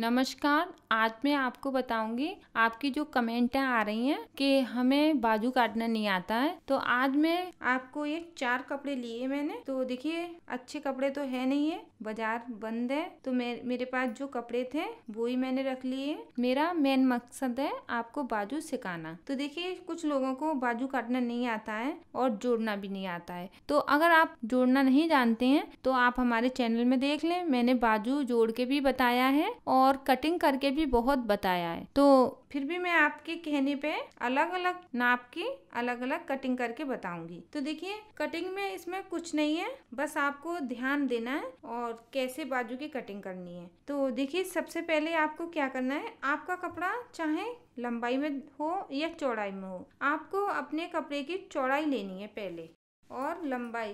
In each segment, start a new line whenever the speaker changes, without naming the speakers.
नमस्कार। आज मैं आपको बताऊंगी आपकी जो कमेंटें आ रही हैं कि हमें बाजू काटना नहीं आता है। तो आज मैं आपको ये 4 कपड़े लिए मैंने। तो देखिए अच्छे कपड़े तो है नहीं है, बाजार बंद है। तो मेरे पास जो कपड़े थे वो ही मैंने रख लिए। मेरा मेन मकसद है आपको बाजू सिखाना। तो देखिए कुछ लोगों को बाजू काटना नहीं आता है और जोड़ना भी नहीं आता है। तो अगर आप जोड़ना नहीं जानते हैं तो आप हमारे चैनल में देख लें, मैंने बाजू जोड़ के भी बताया है और कटिंग करके भी बहुत बताया है। तो फिर भी मैं आपके कहने पे अलग अलग नाप की अलग अलग कटिंग करके बताऊंगी। तो देखिए कटिंग में इसमें कुछ नहीं है, बस आपको ध्यान देना है और कैसे बाजू की कटिंग करनी है। तो देखिए सबसे पहले आपको क्या करना है, आपका कपड़ा चाहे लंबाई में हो या चौड़ाई में हो, आपको अपने कपड़े की चौड़ाई लेनी है पहले और लंबाई।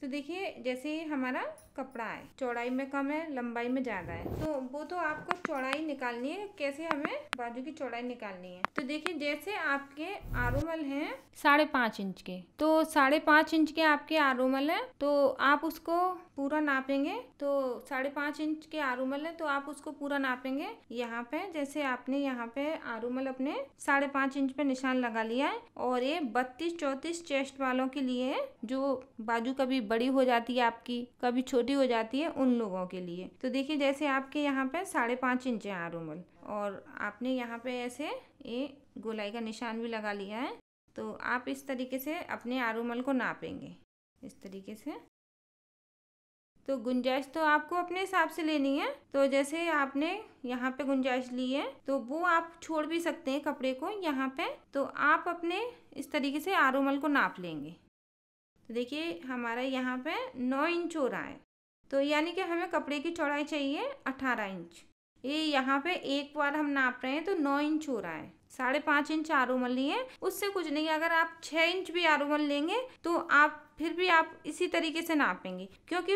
तो देखिए जैसे हमारा कपड़ा है, चौड़ाई में कम है, लंबाई में ज़्यादा है, तो वो तो आपको चौड़ाई निकालनी है। कैसे हमें बाजू की चौड़ाई निकालनी है, तो देखिए जैसे आपके आरोमल हैं 5.5 इंच के, तो 5.5 इंच के आपके आरोमल है, तो आप उसको पूरा नापेंगे। तो 5.5 इंच के आरोमल है तो आप उसको पूरा नापेंगे। यहाँ पे जैसे आपने यहाँ पे आरोमल अपने 5.5 इंच पे निशान लगा लिया है और ये 32-34 चेस्ट वालों के लिए है, जो बाजू कभी बड़ी हो जाती है आपकी, कभी छोटी हो जाती है, उन लोगों के लिए। तो देखिए जैसे आपके यहाँ पे 5.5 इंच है आरोमल और आपने यहाँ पे ऐसे ये गोलाई का निशान भी लगा लिया है। तो आप इस तरीके से अपने आरोमल को नापेंगे, इस तरीके से। तो गुंजाइश तो आपको अपने हिसाब से लेनी है। तो जैसे आपने यहाँ पे गुंजाइश ली है तो वो आप छोड़ भी सकते हैं कपड़े को यहाँ पे। तो आप अपने इस तरीके से आरोमल को नाप लेंगे। तो देखिए हमारा यहाँ पे 9 इंच हो रहा है, तो यानी कि हमें कपड़े की चौड़ाई चाहिए 18 इंच। ये यहाँ पे एक बार हम नाप रहे हैं तो 9 इंच हो रहा है। 5.5 इंच आरोमल लिए, उससे कुछ नहीं। अगर आप 6 इंच भी आरोमल लेंगे तो आप फिर भी आप इसी तरीके से नापेंगे, क्योंकि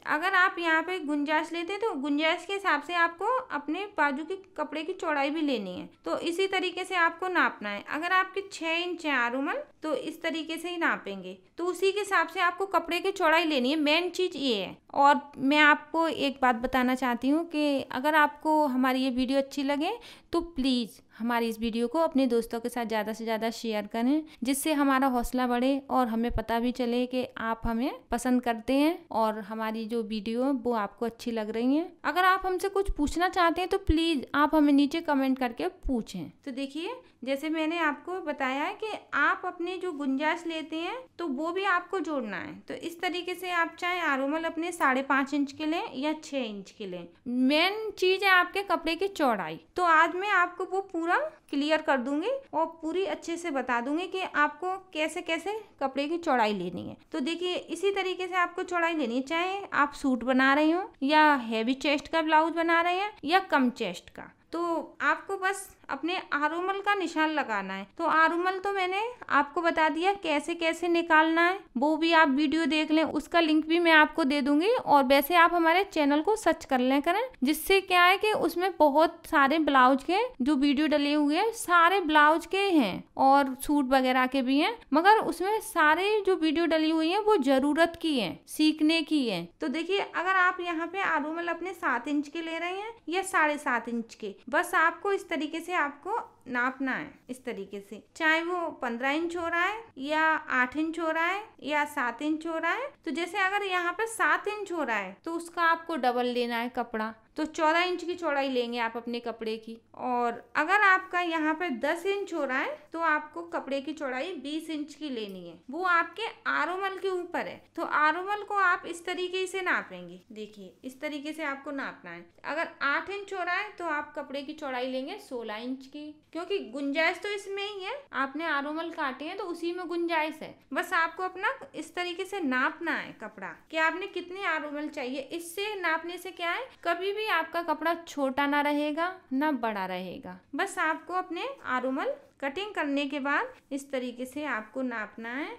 अगर आप यहाँ पे गुंजाइश लेते हैं तो गुंजाइश के हिसाब से आपको अपने बाजू के कपड़े की चौड़ाई भी लेनी है। तो इसी तरीके से आपको नापना है। अगर आपके 6 इंच है आरोमल तो इस तरीके से ही नापेंगे, तो उसी के हिसाब से आपको कपड़े की चौड़ाई लेनी है। मेन चीज़ ये है। और मैं आपको एक बात बताना चाहती हूँ कि अगर आपको हमारी ये वीडियो अच्छी लगे तो प्लीज़ हमारी इस वीडियो को अपने दोस्तों के साथ ज़्यादा से ज़्यादा शेयर करें, जिससे हमारा हौसला बढ़े और हमें पता भी चले कि आप हमें पसंद करते हैं और हमारी जो वीडियो है वो आपको अच्छी लग रही है। अगर आप हमसे कुछ पूछना चाहते हैं तो प्लीज़ आप हमें नीचे कमेंट करके पूछें। तो देखिए जैसे मैंने आपको बताया है कि आप अपने जो गुंजाइश लेते हैं तो वो भी आपको जोड़ना है। तो इस तरीके से आप चाहे आरोमल अपने 5.5 इंच के लें या 6 इंच के लें, मेन चीज़ है आपके कपड़े की चौड़ाई। तो आज मैं आपको वो पूरा क्लियर कर दूंगी और पूरी अच्छे से बता दूंगी कि आपको कैसे कैसे कपड़े की चौड़ाई लेनी है। तो देखिए इसी तरीके से आपको चौड़ाई लेनी है, चाहे आप सूट बना रहे हो या हैवी चेस्ट का ब्लाउज बना रहे हैं या कम चेस्ट का। तो आपको बस अपने आरोमल का निशान लगाना है। तो आरोमल तो मैंने आपको बता दिया कैसे कैसे निकालना है, वो भी आप वीडियो देख लें, उसका लिंक भी मैं आपको दे दूंगी। और वैसे आप हमारे चैनल को सर्च कर लें करें, जिससे क्या है कि उसमें बहुत सारे ब्लाउज के जो वीडियो डले हुए हैं, सारे ब्लाउज के हैं और सूट वगैरह के भी हैं, मगर उसमें सारे जो वीडियो डली हुई है वो जरूरत की है, सीखने की है। तो देखिए अगर आप यहाँ पे आरोमल अपने 7 इंच के ले रहे हैं या 7.5 इंच के, बस आपको इस तरीके से आपको नापना है। इस तरीके से चाहे वो 15 इंच हो रहा है या 8 इंच हो रहा है या 7 इंच हो रहा है। तो जैसे अगर यहाँ पे 7 इंच हो रहा है तो उसका आपको डबल लेना है कपड़ा, तो 14 इंच की चौड़ाई लेंगे आप अपने कपड़े की। और अगर आपका यहाँ पे 10 इंच हो रहा है तो आपको कपड़े की चौड़ाई 20 इंच की लेनी है। वो आपके आरोमल के ऊपर है। तो आरोमल को आप इस तरीके से नापेंगे। देखिए इस तरीके से आपको नापना है। अगर 8 इंच हो रहा है तो आप कपड़े की चौड़ाई लेंगे 16 इंच की, क्योंकि गुंजाइश तो इसमें ही है। आपने आरोमल काटे हैं तो उसी में गुंजाइश है। बस आपको अपना इस तरीके से नापना है कपड़ा कि आपने कितने आरोमल चाहिए। इससे नापने से क्या है, कभी भी आपका कपड़ा छोटा ना रहेगा ना बड़ा रहेगा। बस आपको अपने आरोमल कटिंग करने के बाद इस तरीके से आपको नापना है।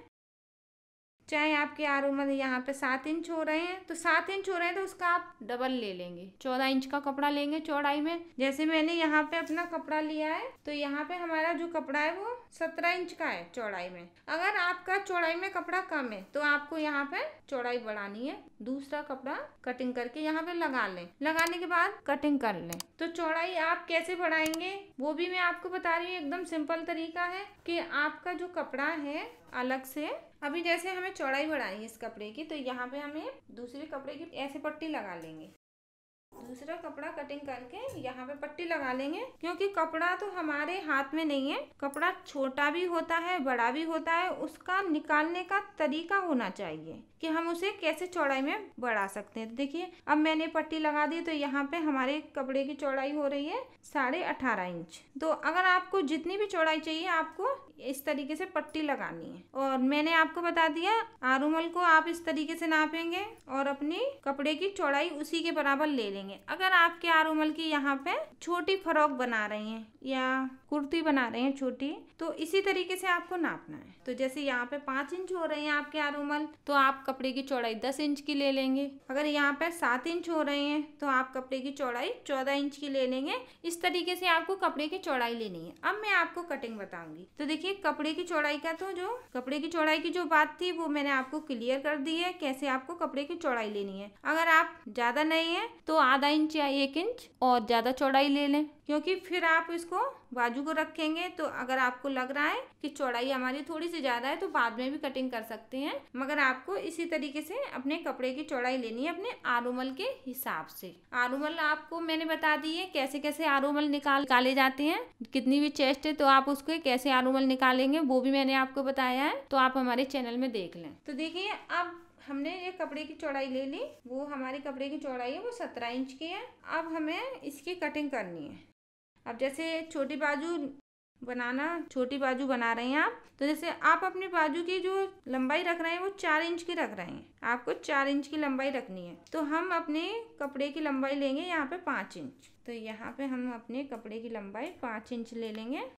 चाहे आपके आरोमल यहाँ पे 7 इंच हो रहे हैं तो 7 इंच हो रहे हैं तो उसका आप डबल ले लेंगे, 14 इंच का कपड़ा लेंगे चौड़ाई में। जैसे मैंने यहाँ पे अपना कपड़ा लिया है तो यहाँ पे हमारा जो कपड़ा है वो 17 इंच का है चौड़ाई में। अगर आपका चौड़ाई में कपड़ा कम है तो आपको यहाँ पे चौड़ाई बढ़ानी है, दूसरा कपड़ा कटिंग करके यहाँ पे लगा लें। लगाने के बाद कटिंग कर लें। तो चौड़ाई आप कैसे बढ़ाएंगे वो भी मैं आपको बता रही हूँ। एकदम सिंपल तरीका है कि आपका जो कपड़ा है अलग से, अभी जैसे हमें चौड़ाई बढ़ानी है इस कपड़े की तो यहाँ पे हमें दूसरे कपड़े की ऐसे पट्टी लगा लेंगे, दूसरा कपड़ा कटिंग करके यहाँ पे पट्टी लगा लेंगे। क्योंकि कपड़ा तो हमारे हाथ में नहीं है, कपड़ा छोटा भी होता है बड़ा भी होता है, उसका निकालने का तरीका होना चाहिए कि हम उसे कैसे चौड़ाई में बढ़ा सकते हैं। तो देखिए अब मैंने पट्टी लगा दी तो यहाँ पे हमारे कपड़े की चौड़ाई हो रही है 18.5 इंच। तो अगर आपको जितनी भी चौड़ाई चाहिए आपको इस तरीके से पट्टी लगानी है। और मैंने आपको बता दिया आरोमल को आप इस तरीके से नापेंगे और अपनी कपड़े की चौड़ाई उसी के बराबर ले लेंगे। अगर आपके आरोमल की यहाँ पे छोटी फ्रॉक बना रही हैं या कुर्ती बना रहे हैं छोटी, तो इसी तरीके से आपको नापना है। तो जैसे यहाँ पे 5 इंच हो रहे हैं आपके आरोमल तो आप कपड़े की चौड़ाई 10 इंच की ले लेंगे। अगर यहाँ पे 7 इंच हो रहे हैं तो आप कपड़े की चौड़ाई 14 इंच की ले लेंगे। इस तरीके से आपको कपड़े की चौड़ाई लेनी है। अब मैं आपको कटिंग बताऊंगी। तो देखिए कपड़े की चौड़ाई का तो जो कपड़े की चौड़ाई की जो बात थी वो मैंने आपको क्लियर कर दी है कैसे आपको कपड़े की चौड़ाई लेनी है। अगर आप ज्यादा नहीं है तो आधा इंच या 1 इंच और ज्यादा चौड़ाई ले लें, क्योंकि फिर आप इसको बाजू को रखेंगे तो अगर आपको लग रहा है कि चौड़ाई हमारी थोड़ी सी ज्यादा है तो बाद में भी कटिंग कर सकते हैं, मगर आपको इसी तरीके से अपने कपड़े की चौड़ाई लेनी है अपने आरोमल के हिसाब से। आरोमल आपको मैंने बता दी है कैसे कैसे आरोमल निकाले जाते हैं, कितनी भी चेस्ट है तो आप उसके कैसे आरोमल निकालेंगे वो भी मैंने आपको बताया है, तो आप हमारे चैनल में देख लें। तो देखिए अब हमने ये कपड़े की चौड़ाई ले ली, वो हमारी कपड़े की चौड़ाई है वो 17 इंच की है। अब हमें इसकी कटिंग करनी है। अब जैसे छोटी बाजू बना रहे हैं आप, तो जैसे आप अपनी बाजू की जो लंबाई रख रहे हैं वो 4 इंच की रख रहे हैं, आपको 4 इंच की लंबाई रखनी है। तो हम अपने कपड़े की लंबाई लेंगे यहाँ पे 5 इंच। तो यहाँ पे हम अपने कपड़े की लंबाई 5 इंच ले लेंगे।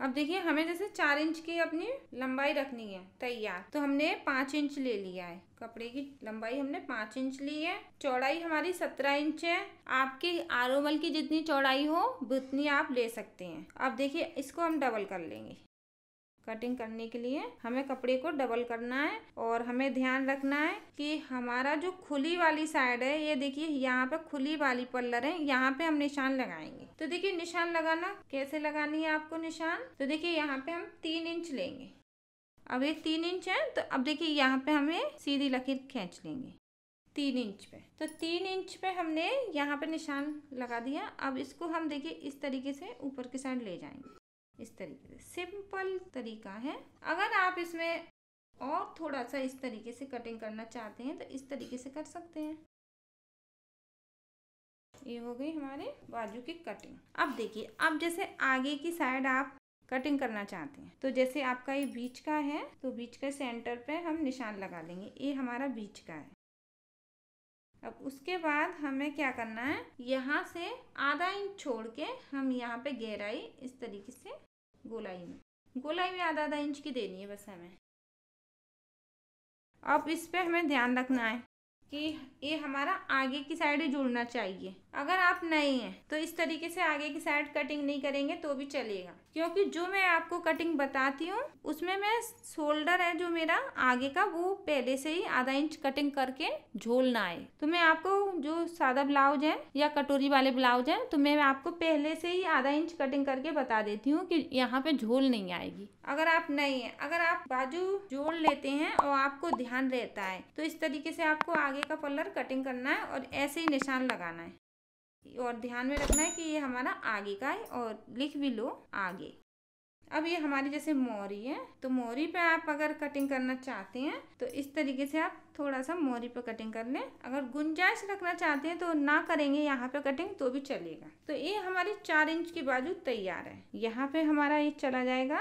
अब देखिए हमें जैसे 4 इंच की अपनी लंबाई रखनी है तैयार, तो हमने 5 इंच ले लिया है। कपड़े की लंबाई हमने 5 इंच ली है, चौड़ाई हमारी 17 इंच है। आपके आरोमल की जितनी चौड़ाई हो उतनी आप ले सकते हैं। अब देखिए इसको हम डबल कर लेंगे। कटिंग करने के लिए हमें कपड़े को डबल करना है और हमें ध्यान रखना है कि हमारा जो खुली वाली साइड है, ये देखिए यहाँ पे खुली वाली पल्लर है, यहाँ पे हम निशान लगाएंगे। तो देखिए निशान लगाना कैसे लगानी है आपको निशान, तो देखिए यहाँ पे हम 3 इंच लेंगे। अब ये 3 इंच है तो अब देखिए यहाँ पे हमें सीधी लकीर खींच लेंगे 3 इंच पे। तो 3 इंच पे हमने यहाँ पे निशान लगा दिया। अब इसको हम देखिए इस तरीके से ऊपर की साइड ले जाएंगे, इस तरीके से। सिंपल तरीका है। अगर आप इसमें और थोड़ा सा इस तरीके से कटिंग करना चाहते हैं तो इस तरीके से कर सकते हैं। ये हो गई हमारे बाजू की कटिंग। अब देखिए अब जैसे आगे की साइड आप कटिंग करना चाहते हैं तो जैसे आपका ये बीच का है तो बीच के सेंटर पे हम निशान लगा लेंगे। ये हमारा बीच का है। अब उसके बाद हमें क्या करना है, यहाँ से आधा इंच छोड़ के हम यहाँ पे गहराई इस तरीके से गोलाई में आधा इंच की देनी है बस हमें। अब इस पे हमें ध्यान रखना है कि ये हमारा आगे की साइड जुड़ना चाहिए। अगर आप नए हैं तो इस तरीके से आगे की साइड कटिंग नहीं करेंगे तो भी चलेगा, क्योंकि जो मैं आपको कटिंग बताती हूँ उसमें मैं शोल्डर है जो मेरा आगे का वो पहले से ही आधा इंच कटिंग करके झोल ना आए। तो मैं आपको जो सादा ब्लाउज है या कटोरी वाले ब्लाउज है तो मैं आपको पहले से ही आधा इंच कटिंग करके बता देती हूँ कि यहाँ पे झोल नहीं आएगी। अगर आप नहीं है, अगर आप बाजू जोड़ लेते हैं और आपको ध्यान रहता है तो इस तरीके से आपको आगे का पल्लर कटिंग करना है और ऐसे ही निशान लगाना है और ध्यान में रखना है कि ये हमारा आगे का है और लिख भी लो आगे। अब ये हमारी जैसे मोहरी है तो मोहरी पे आप अगर कटिंग करना चाहते हैं तो इस तरीके से आप थोड़ा सा मोहरी पे कटिंग कर लें। अगर गुंजाइश रखना चाहते हैं तो ना करेंगे यहाँ पे कटिंग तो भी चलेगा। तो ये हमारी 4 इंच की बाजू तैयार है। यहाँ पे हमारा ये चला जाएगा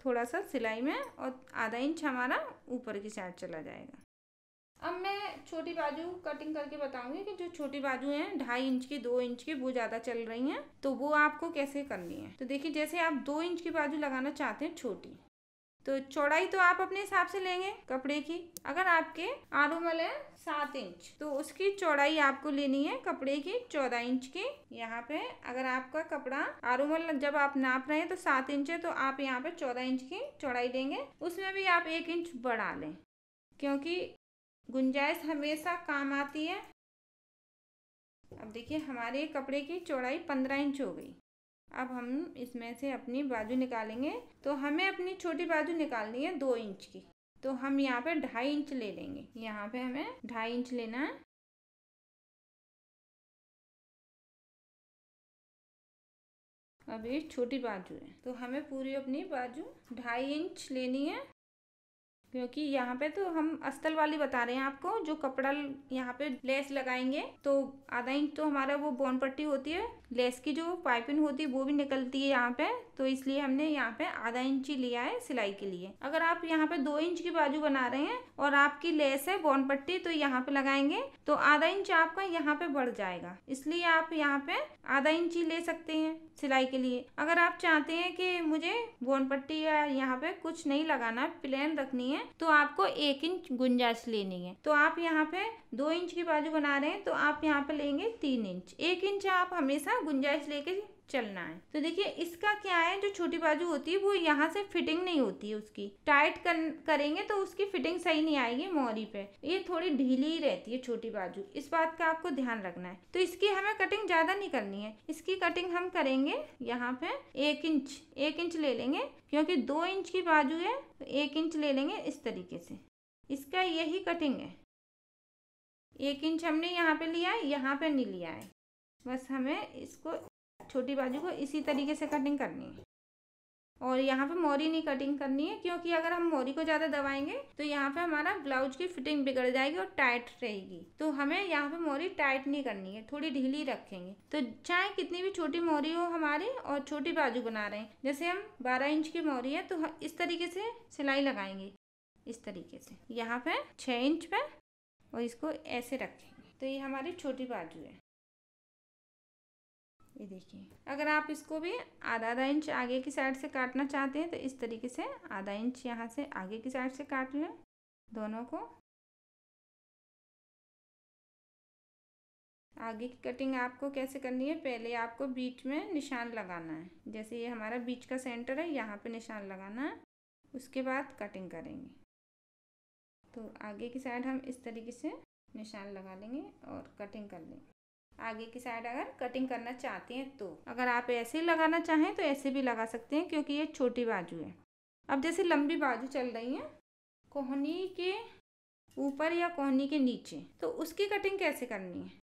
थोड़ा सा सिलाई में और आधा इंच हमारा ऊपर की साइड चला जाएगा। अब मैं छोटी बाजू कटिंग करके बताऊंगी कि जो छोटी बाजू हैं 2.5 इंच की, 2 इंच की, वो ज़्यादा चल रही हैं, तो वो आपको कैसे करनी है। तो देखिए, जैसे आप 2 इंच की बाजू लगाना चाहते हैं छोटी, तो चौड़ाई तो आप अपने हिसाब से लेंगे कपड़े की। अगर आपके आरोमल है 7 इंच, तो उसकी चौड़ाई आपको लेनी है कपड़े की 14 इंच की। यहाँ पे अगर आपका कपड़ा आरोमल जब आप नाप रहे हैं तो 7 इंच है, तो आप यहाँ पे 14 इंच की चौड़ाई लेंगे। उसमें भी आप 1 इंच बढ़ा लें, क्योंकि गुंजाइश हमेशा काम आती है। अब देखिए, हमारे कपड़े की चौड़ाई 15 इंच हो गई। अब हम इसमें से अपनी बाजू निकालेंगे, तो हमें अपनी छोटी बाजू निकालनी है 2 इंच की। तो हम यहाँ पे 2.5 इंच ले लेंगे। यहाँ पे हमें 2.5 इंच लेना है। अब ये छोटी बाजू है, तो हमें पूरी अपनी बाजू 2.5 इंच लेनी है, क्योंकि यहाँ पे तो हम अस्तर वाली बता रहे हैं आपको। जो कपड़ा यहाँ पे लेस लगाएंगे तो आधा इंच तो हमारा वो बॉन पट्टी होती है, लेस की जो पाइपिंग होती है वो भी निकलती है यहाँ पे, तो इसलिए हमने यहाँ पे आधा इंच ही लिया है सिलाई के लिए। अगर आप यहाँ पे 2 इंच की बाजू बना रहे हैं और आपकी लेस है बॉन पट्टी, तो यहाँ पे लगाएंगे तो आधा इंच आपका यहाँ पे बढ़ जाएगा, इसलिए आप यहाँ पे आधा इंच ही ले सकते हैं सिलाई के लिए। अगर आप चाहते हैं कि मुझे बॉन पट्टी या यहाँ पे कुछ नहीं लगाना, प्लेन रखनी है, तो आपको 1 इंच गुंजाइश लेनी है। तो आप यहाँ पे 2 इंच की बाजू बना रहे हैं, तो आप यहाँ पे लेंगे 3 इंच। 1 इंच आप हमेशा गुंजाइश लेके चलना है। तो देखिए, इसका क्या है, जो छोटी बाजू होती है वो यहाँ से फिटिंग नहीं होती है, उसकी टाइट करेंगे तो उसकी फिटिंग सही नहीं आएगी मोहरी पे, ये थोड़ी ढीली ही रहती है छोटी बाजू। इस बात का आपको ध्यान रखना है। तो इसकी हमें कटिंग ज़्यादा नहीं करनी है, इसकी कटिंग हम करेंगे यहाँ पे 1 इंच ले लेंगे, क्योंकि 2 इंच की बाजू है तो 1 इंच ले लेंगे इस तरीके से। इसका यही कटिंग है। 1 इंच हमने यहाँ पे लिया है, यहाँ पे नहीं लिया है। बस हमें इसको छोटी बाजू को इसी तरीके से कटिंग करनी है, और यहाँ पे मोरी नहीं कटिंग करनी है, क्योंकि अगर हम मोरी को ज़्यादा दबाएंगे तो यहाँ पे हमारा ब्लाउज की फिटिंग बिगड़ जाएगी और टाइट रहेगी। तो हमें यहाँ पे मोरी टाइट नहीं करनी है, थोड़ी ढीली रखेंगे। तो चाहे कितनी भी छोटी मोरी हो हमारी, और छोटी बाजू बना रहे हैं, जैसे हम 12 इंच की मोरी है, तो इस तरीके से सिलाई लगाएंगे, इस तरीके से यहाँ पे 6 इंच पे, और इसको ऐसे रखेंगे। तो ये हमारी छोटी बाजू है। ये देखिए, अगर आप इसको भी आधा इंच आगे की साइड से काटना चाहते हैं, तो इस तरीके से आधा इंच यहाँ से आगे की साइड से काट लें दोनों को। आगे की कटिंग आपको कैसे करनी है, पहले आपको बीच में निशान लगाना है। जैसे ये हमारा बीच का सेंटर है, यहाँ पे निशान लगाना है, उसके बाद कटिंग करेंगे। तो आगे की साइड हम इस तरीके से निशान लगा लेंगे और कटिंग कर लेंगे। आगे की साइड अगर कटिंग करना चाहते हैं, तो अगर आप ऐसे लगाना चाहें तो ऐसे भी लगा सकते हैं, क्योंकि ये छोटी बाजू है। अब जैसे लंबी बाजू चल रही है कोहनी के ऊपर या कोहनी के नीचे, तो उसकी कटिंग कैसे करनी है।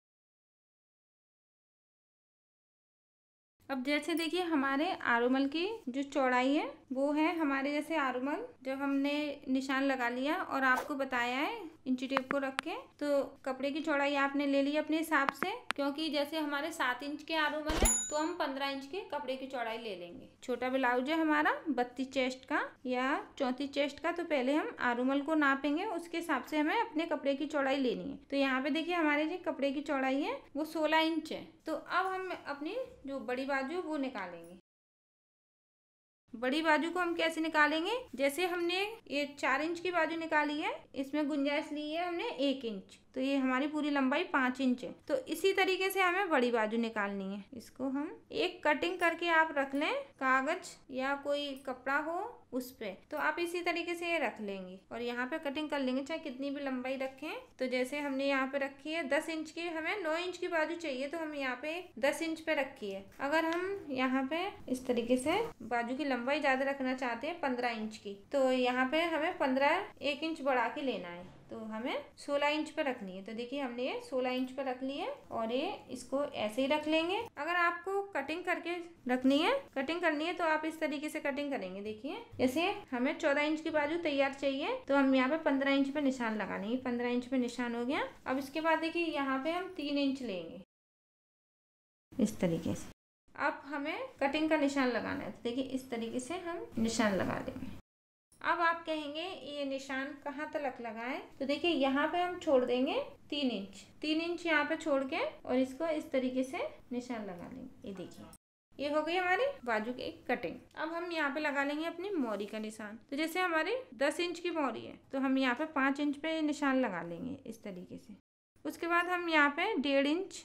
अब जैसे देखिए, हमारे आरोमल की जो चौड़ाई है वो है हमारे, जैसे आरोमल जब हमने निशान लगा लिया और आपको बताया है इंची टेप को रख के, तो कपड़े की चौड़ाई आपने ले ली अपने हिसाब से, क्योंकि जैसे हमारे 7 इंच के आरोमल है तो हम 15 इंच के कपड़े की चौड़ाई ले लेंगे। छोटा ब्लाउज है हमारा 32 चेस्ट का या 34 चेस्ट का, तो पहले हम आरोमल को नापेंगे, उसके हिसाब से हमें अपने कपड़े की चौड़ाई लेनी है। तो यहाँ पे देखिए, हमारे जो कपड़े की चौड़ाई है वो 16 इंच है। तो अब हम अपनी जो बड़ी बाजू वो निकालेंगे। बड़ी बाजू को हम कैसे निकालेंगे, जैसे हमने ये 4 इंच की बाजू निकाली है, इसमें गुंजाइश ली है हमने 1 इंच, तो ये हमारी पूरी लंबाई 5 इंच है। तो इसी तरीके से हमें बड़ी बाजू निकालनी है। इसको हम एक कटिंग करके आप रख लें, कागज या कोई कपड़ा हो उस पे, तो आप इसी तरीके से ये रख लेंगे और यहाँ पे कटिंग कर लेंगे, चाहे कितनी भी लंबाई रखें। तो जैसे हमने यहाँ पे रखी है 10 इंच की, हमें 9 इंच की बाजू चाहिए, तो हम यहाँ पे 10 इंच पे रखी है। अगर हम यहाँ पे इस तरीके से बाजू की लंबाई ज्यादा रखना चाहते हैं 15 इंच की, तो यहाँ पे हमें 1 इंच बढ़ा के लेना है, तो हमें 16 इंच पे रखनी है। तो देखिए, हमने ये 16 इंच पे रख ली है और ये इसको ऐसे ही रख लेंगे। अगर आपको कटिंग करके रखनी है, कटिंग करनी है, तो आप इस तरीके से कटिंग करेंगे। देखिए, जैसे हमें 14 इंच की बाजू तैयार चाहिए, तो हम यहाँ पे 15 इंच पे निशान लगा लेंगे। 15 इंच पे निशान हो गया। अब इसके बाद देखिए, यहाँ पे हम 3 इंच लेंगे इस तरीके से। अब हमें कटिंग का निशान लगाना है, तो देखिए इस तरीके से हम निशान लगा लेंगे। अब आप कहेंगे ये निशान कहाँ तक लगाएं, तो देखिए यहाँ पे हम छोड़ देंगे 3 इंच, 3 इंच यहाँ पे छोड़ के और इसको इस तरीके से निशान लगा लेंगे। ये देखिए ये हो गई हमारी बाजू की कटिंग। अब हम यहाँ पे लगा लेंगे अपनी मोरी का निशान। तो जैसे हमारी 10 इंच की मोरी है तो हम यहाँ पे 5 इंच पे निशान लगा लेंगे इस तरीके से। उसके बाद हम यहाँ पे 1.5 इंच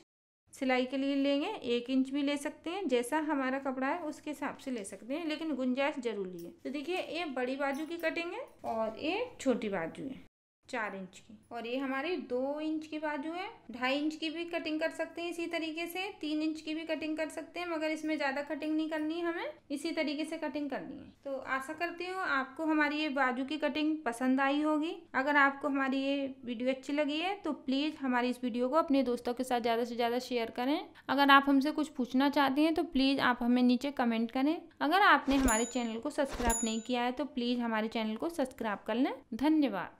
सिलाई के लिए लेंगे, 1 इंच भी ले सकते हैं, जैसा हमारा कपड़ा है उसके हिसाब से ले सकते हैं, लेकिन गुंजाइश जरूरी है। तो देखिए ये बड़ी बाजू की कटिंग है और ये छोटी बाजू है 4 इंच की, और ये हमारी 2 इंच की बाजू है। 2.5 इंच की भी कटिंग कर सकते हैं इसी तरीके से, 3 इंच की भी कटिंग कर सकते हैं, मगर इसमें ज़्यादा कटिंग नहीं करनी है, हमें इसी तरीके से कटिंग करनी है। तो आशा करती हूँ आपको हमारी ये बाजू की कटिंग पसंद आई होगी। अगर आपको हमारी ये वीडियो अच्छी लगी है तो प्लीज़ हमारी इस वीडियो को अपने दोस्तों के साथ ज़्यादा से ज़्यादा शेयर करें। अगर आप हमसे कुछ पूछना चाहते हैं तो प्लीज़ आप हमें नीचे कमेंट करें। अगर आपने हमारे चैनल को सब्सक्राइब नहीं किया है तो प्लीज़ हमारे चैनल को सब्सक्राइब कर लें। धन्यवाद।